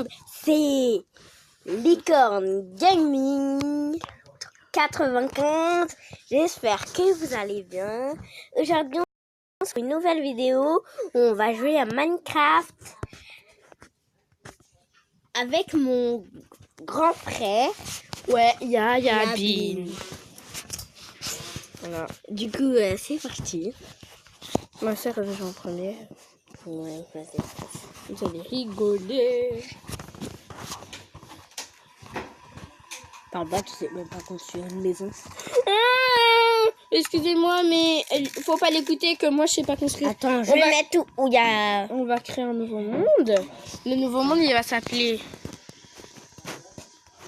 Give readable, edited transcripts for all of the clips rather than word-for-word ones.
monde, c'est Licorne Gaming 95. J'espère que vous allez bien. Aujourd'hui, on se fait une nouvelle vidéo où on va jouer à Minecraft avec mon grand frère. Ouais, Yabin. Voilà. Du coup, c'est parti. Ma soeur avait joué en premier. Ouais, vas-y. Vous allez rigoler. Par bas, tu sais même pas construire une maison. Excusez-moi, mais il faut pas l'écouter que moi je sais pas construire. Attends, je vais mettre où il y a... On va créer un nouveau monde. Le nouveau monde, il va s'appeler...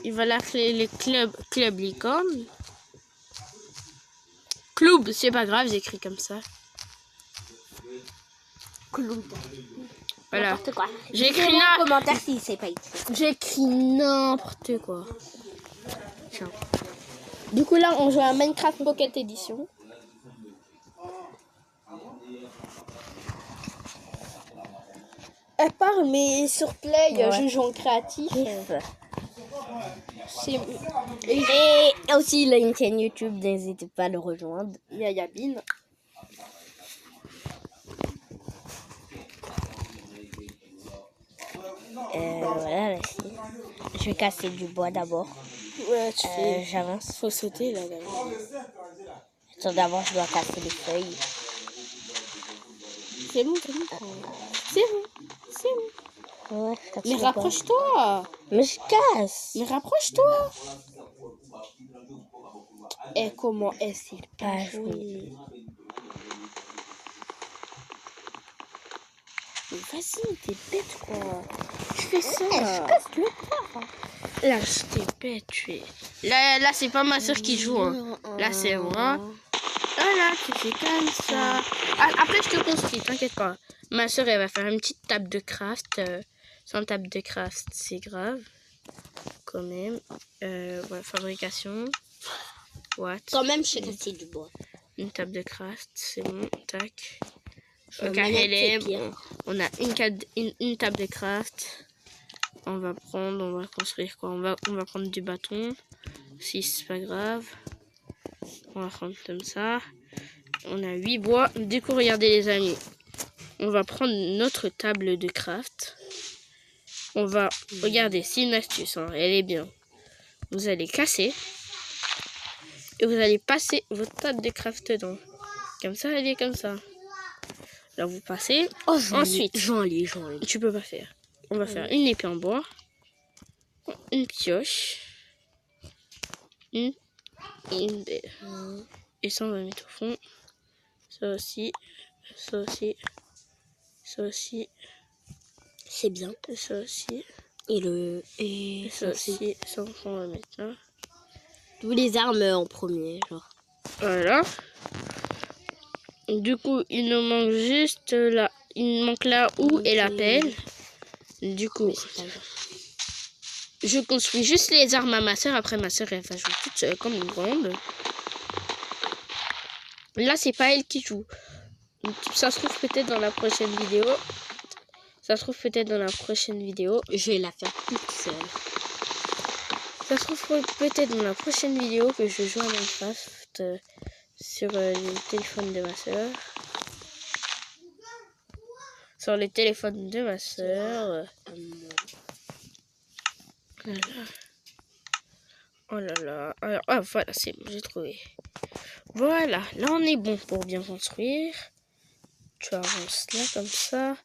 Il va l'appeler les Club Licorne. Club, c'est pas grave, j'écris comme ça. Clou. Voilà. N'importe quoi. J'ai écrit Dites-moi en commentaire si c'est pas écrit. J'écris n'importe quoi. Tiens. Du coup là, on joue à Minecraft Pocket Edition. Elle parle, mais sur Play, Ouais. je joue en créatif. C'est... Et aussi, il a une chaîne YouTube, n'hésitez pas à le rejoindre. Il y a Yabin. Voilà, là, je vais casser du bois d'abord. Ouais, tu fais... J'avance. Faut sauter là. Attends, d'abord, je dois casser les feuilles. C'est bon, c'est bon. C'est bon, c'est bon. Ouais, je casse Mais le bois. rapproche-toi. Mais je casse. Mais rapproche-toi. Et comment est-ce qu'il Pas pas joué. joué? Mais vas-y, t'es bête quoi. Tu fais ça. Je casse le bois. Là, t'es bête, tu es. Là, c'est pas ma soeur qui joue. Hein. Là, c'est moi. Voilà, tu fais comme ça. Ah, après, je te construis, t'inquiète pas. Ma soeur, elle va faire une petite table de craft. Sans table de craft, c'est grave. Quand même. Voilà, fabrication. What? Quand même, je sais casser du bois. Une table de craft, c'est bon. Tac. Un Carré manette, c'est libre. On a une table de craft. On va construire quoi? On va prendre du bâton. Si c'est pas grave. On va prendre comme ça. On a 8 bois. Du coup, regardez les amis. On va prendre notre table de craft. On va... Regardez, c'est une astuce. Hein, elle est bien. Vous allez casser. Et vous allez passer votre table de craft dedans. Comme ça, elle est comme ça. Là, vous passez. Oh, Ensuite, j'en lis. tu peux pas faire. On va faire une épée en bois. Une pioche. Et ça, on va mettre au fond. Ça aussi. Ça aussi. Ça aussi. C'est bien. Ça aussi. Et Ça aussi. Ça, on va mettre là. tous les armes en premier, genre. Voilà. Du coup, il nous manque juste là. Il nous manque la houe et la pelle. Du coup, je construis juste les armes à ma soeur. Après, ma soeur, elle va jouer toute seule comme une grande. Là, c'est pas elle qui joue. Ça se trouve peut-être dans la prochaine vidéo. Je vais la faire toute seule. Ça se trouve peut-être dans la prochaine vidéo que je joue à Minecraft sur le téléphone de ma soeur. Sur les téléphones de ma soeur. Voilà. Oh là là. Alors, ah, voilà, c'est bon, j'ai trouvé. Voilà, là on est bon pour bien construire. Tu avances là comme ça.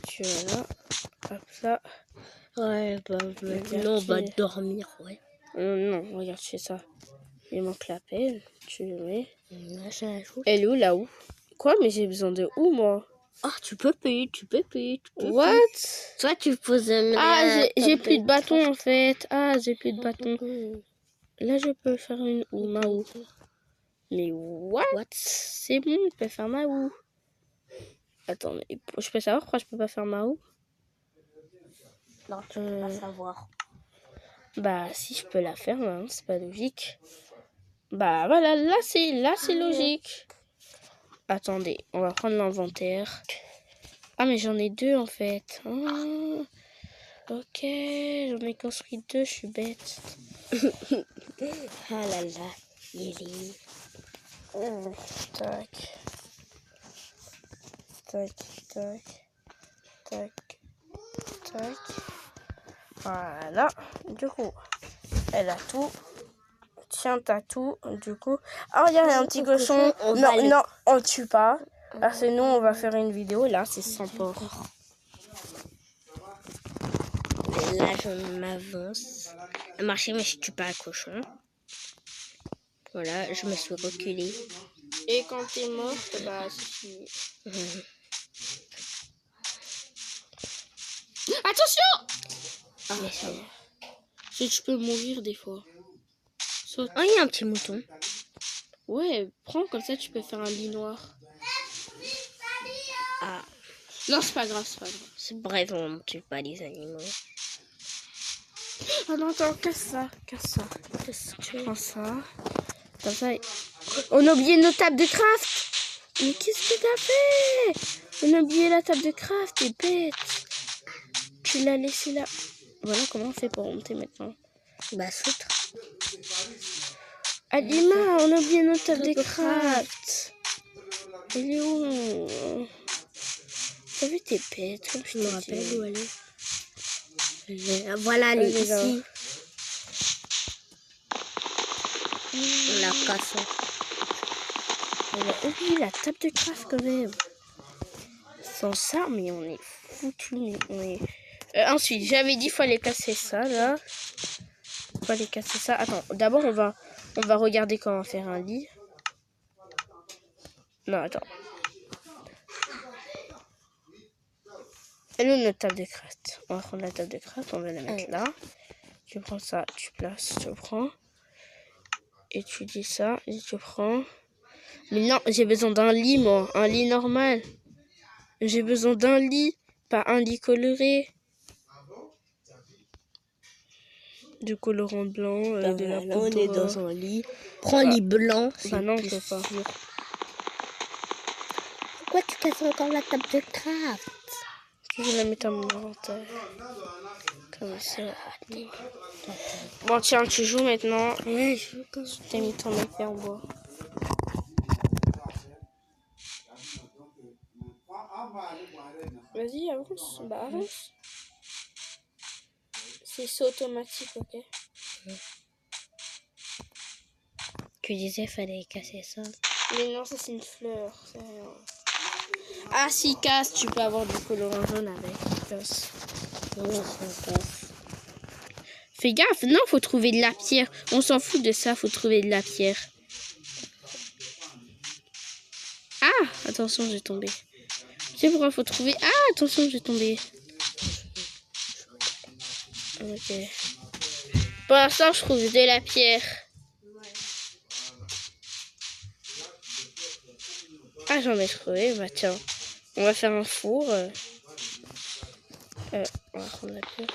Tu vas là. Hop là. Ouais, bah, maintenant, on va dormir, ouais. Non, regarde, tu fais ça. Il manque la pelle. Tu le mets. Là, j'ai un jour. Elle est où là où? Quoi? Mais j'ai besoin de où moi? Ah, tu peux payer. What? Soit tu poses un... Ah, j'ai plus de bâton en fait. Ah, j'ai plus de bâton. Là, je peux faire une ou ma ou. Mais what? C'est bon, je peux faire ma ou. Attends, mais je peux savoir pourquoi je peux pas faire ma ou? Non, tu peux pas savoir. Bah, si je peux la faire, hein, c'est pas logique. Bah, voilà, là, c'est logique. Attendez, on va prendre l'inventaire. Ah, mais j'en ai deux, en fait. Ah. Ok, j'en ai construit 2, je suis bête. Ah là là, Lily. Tac. Tac, tac. Tac, tac. Voilà. Du coup, elle a tout. Tiens, t'as tout. Du coup. Ah, regarde, il y a un petit cochon. Non, on le tue pas. Parce que nous, on va faire une vidéo. Là, c'est sans porc. Et là, je m'avance. Marcher, mais je tue pas un cochon. Voilà, je me suis reculée. Et quand t'es morte, bah, c'est fini. Attention! Mais ça va. Je peux mourir des fois. Saute. Oh, il y a un petit mouton. Ouais, prends, comme ça, tu peux faire un lit noir. Ah, Non, c'est pas grave, c'est pas grave. c'est bref, on ne tue pas les animaux. Ah non, attends, casse ça. Tu prends ça. Comme ça. On a oublié nos tables de craft. Mais qu'est-ce que t'as fait? On a oublié la table de craft, t'es bête. Tu l'as laissée là. Voilà comment on fait pour monter maintenant. Bah, saute. Alima, on a oublié notre table de craft. Elle est où? T'as vu, t'es bête. Comme je me te rappelle dis. où elle est. Voilà, elle est ici. On la casse. On a oublié la table de craft quand même. Sans ça, mais on est foutu. Ensuite, j'avais dit qu'il fallait casser ça là. Fallait casser ça. Attends, d'abord on va regarder comment faire un lit. Non, attends. Elle est où notre table de craft? On va prendre la table de craft, on va la mettre là. Tu prends ça, tu places, tu prends. Et tu dis ça, et tu prends. Mais non, j'ai besoin d'un lit, moi. Un lit normal. J'ai besoin d'un lit, pas un lit coloré. Du colorant blanc, de la Là, poudre. on est dans un lit. Prends lit blanc. Bah non, je peux pas. Pourquoi tu casses encore la table de craft? Je vais la mettre à mon inventaire. Comme ça. Bon, tiens, tu joues maintenant. Ouais, je veux quand T'as mis ton épée en bois. Vas-y, avance. Bah, avance. C'est automatique, ok? Tu disais fallait casser ça. Mais non, ça c'est une fleur. C'est rien. Ah, si casse, tu peux avoir du colorant jaune avec. Casse. Fais gaffe, non, faut trouver de la pierre. On s'en fout de ça, faut trouver de la pierre. Ah, attention, j'ai tombé. Tu sais pourquoi faut trouver... Ah, attention, j'ai tombé. Ok. Pour l'instant, je trouve de la pierre. Ah, j'en ai trouvé. Bah tiens, on va faire un four. On va prendre la pierre.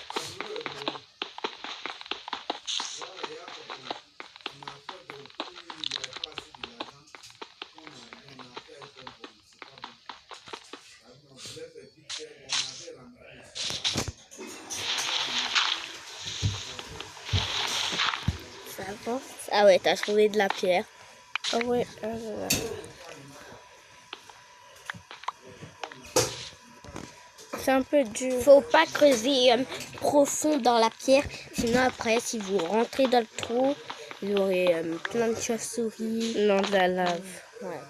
Ça avance. Ah ouais, t'as trouvé de la pierre. Ah ouais. C'est un peu dur. Faut pas creuser profond dans la pierre, sinon après, si vous rentrez dans le trou, vous aurez plein de chauves-souris. Non, de la lave. Ouais.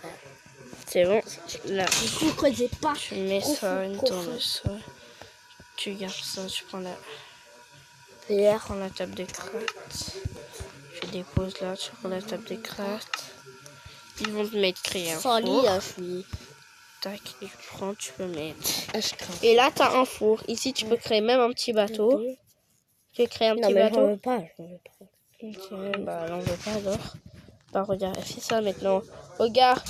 C'est bon. Là, Du coup, creusez pas. tu mets ça, une profond. tournesol. Tu gardes ça, tu prends la Pierre. prends la table de craft. Tu déposes là, tu prends la table de craft. Ils vont te mettre créer un Sans four. lit, je suis. Tac, et tu prends, tu peux mettre. Je crains. Et là, tu as un four. Ici, tu peux créer même un petit bateau. Tu veux créer un Non, petit mais bateau? j'en veux pas. Ok, bah, on veut pas alors. Bah, regarde, fais ça maintenant. Regarde,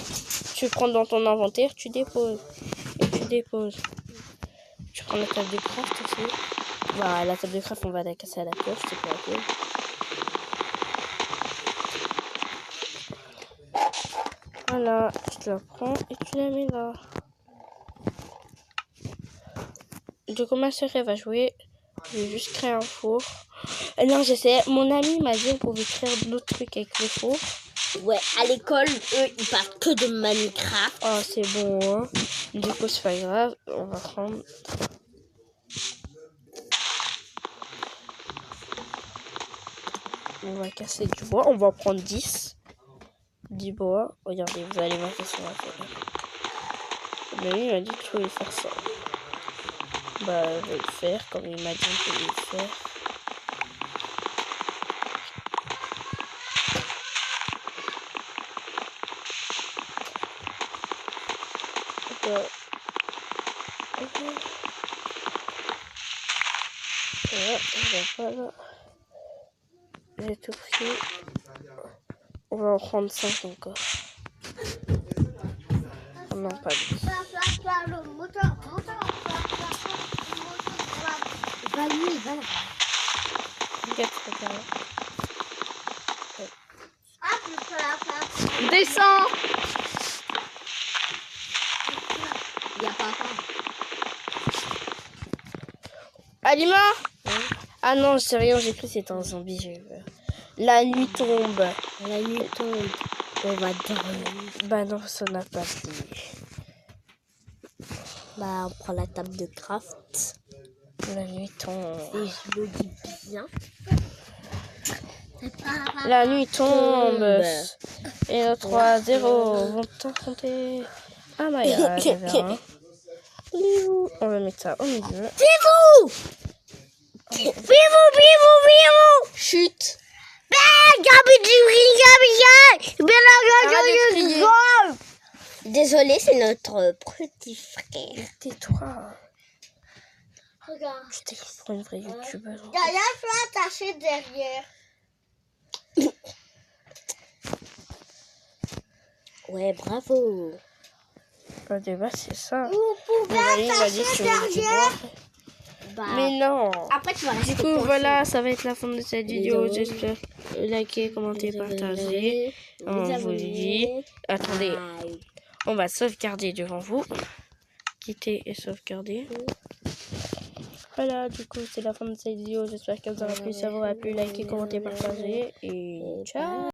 tu prends dans ton inventaire, tu déposes. Et tu déposes. Tu prends la table de craft aussi. Bah, la table de craft, on va la casser à la pioche, c'est pas cool. Voilà, tu te la prends et tu la mets là. Du coup, ma soeur, elle va jouer Je vais juste créer un four. Non, je sais. Mon ami m'a dit qu'on pouvait créer d'autres trucs avec le four. Ouais, à l'école, eux, ils parlent que de Minecraft. Oh, c'est bon, hein. Du coup, c'est pas grave. On va prendre... On va casser du bois. On va prendre 10 bois. Regardez, vous allez voir qu'est-ce qu'on va faire. Mais lui, il m'a dit que je pouvais faire ça. Bah, je vais le faire comme il m'a dit que je pouvais le faire. Voilà. J'ai tout pris. On va en prendre 5 encore. Non, pas 10. Descends. Il n'y a pas Alima. Ah non, c'est rien, j'ai cru que c'était un zombie, j'ai eu peur. La nuit tombe. La nuit tombe. On va dormir. Bah non, ça n'a pas plu. Bah, on prend la table de craft. La nuit tombe. Et je le dis bien. La nuit tombe. Et nos 3-0 vont affronter. Ah my god, j'avais un. On va mettre ça au milieu. Pivou! Pivou! Chut! Désolé, c'est notre petit frère. Tais-toi. Regarde. Je t'ai pour une vraie youtubeuse. Yaya, je vais attacher derrière. Ouais, bravo. Le débat, c'est ça. Vous pouvez attacher derrière. Bah, mais non. après, tu vas rester Du coup, coincé. voilà, ça va être la fin de cette vidéo. J'espère liker, commenter, partager. On vous dit. Attendez, on va sauvegarder devant vous. Quitter et sauvegarder. Voilà, du coup, c'est la fin de cette vidéo. J'espère qu'elle vous aura plu. Ça vous aura plu. Liker, commenter, partager. Et ciao.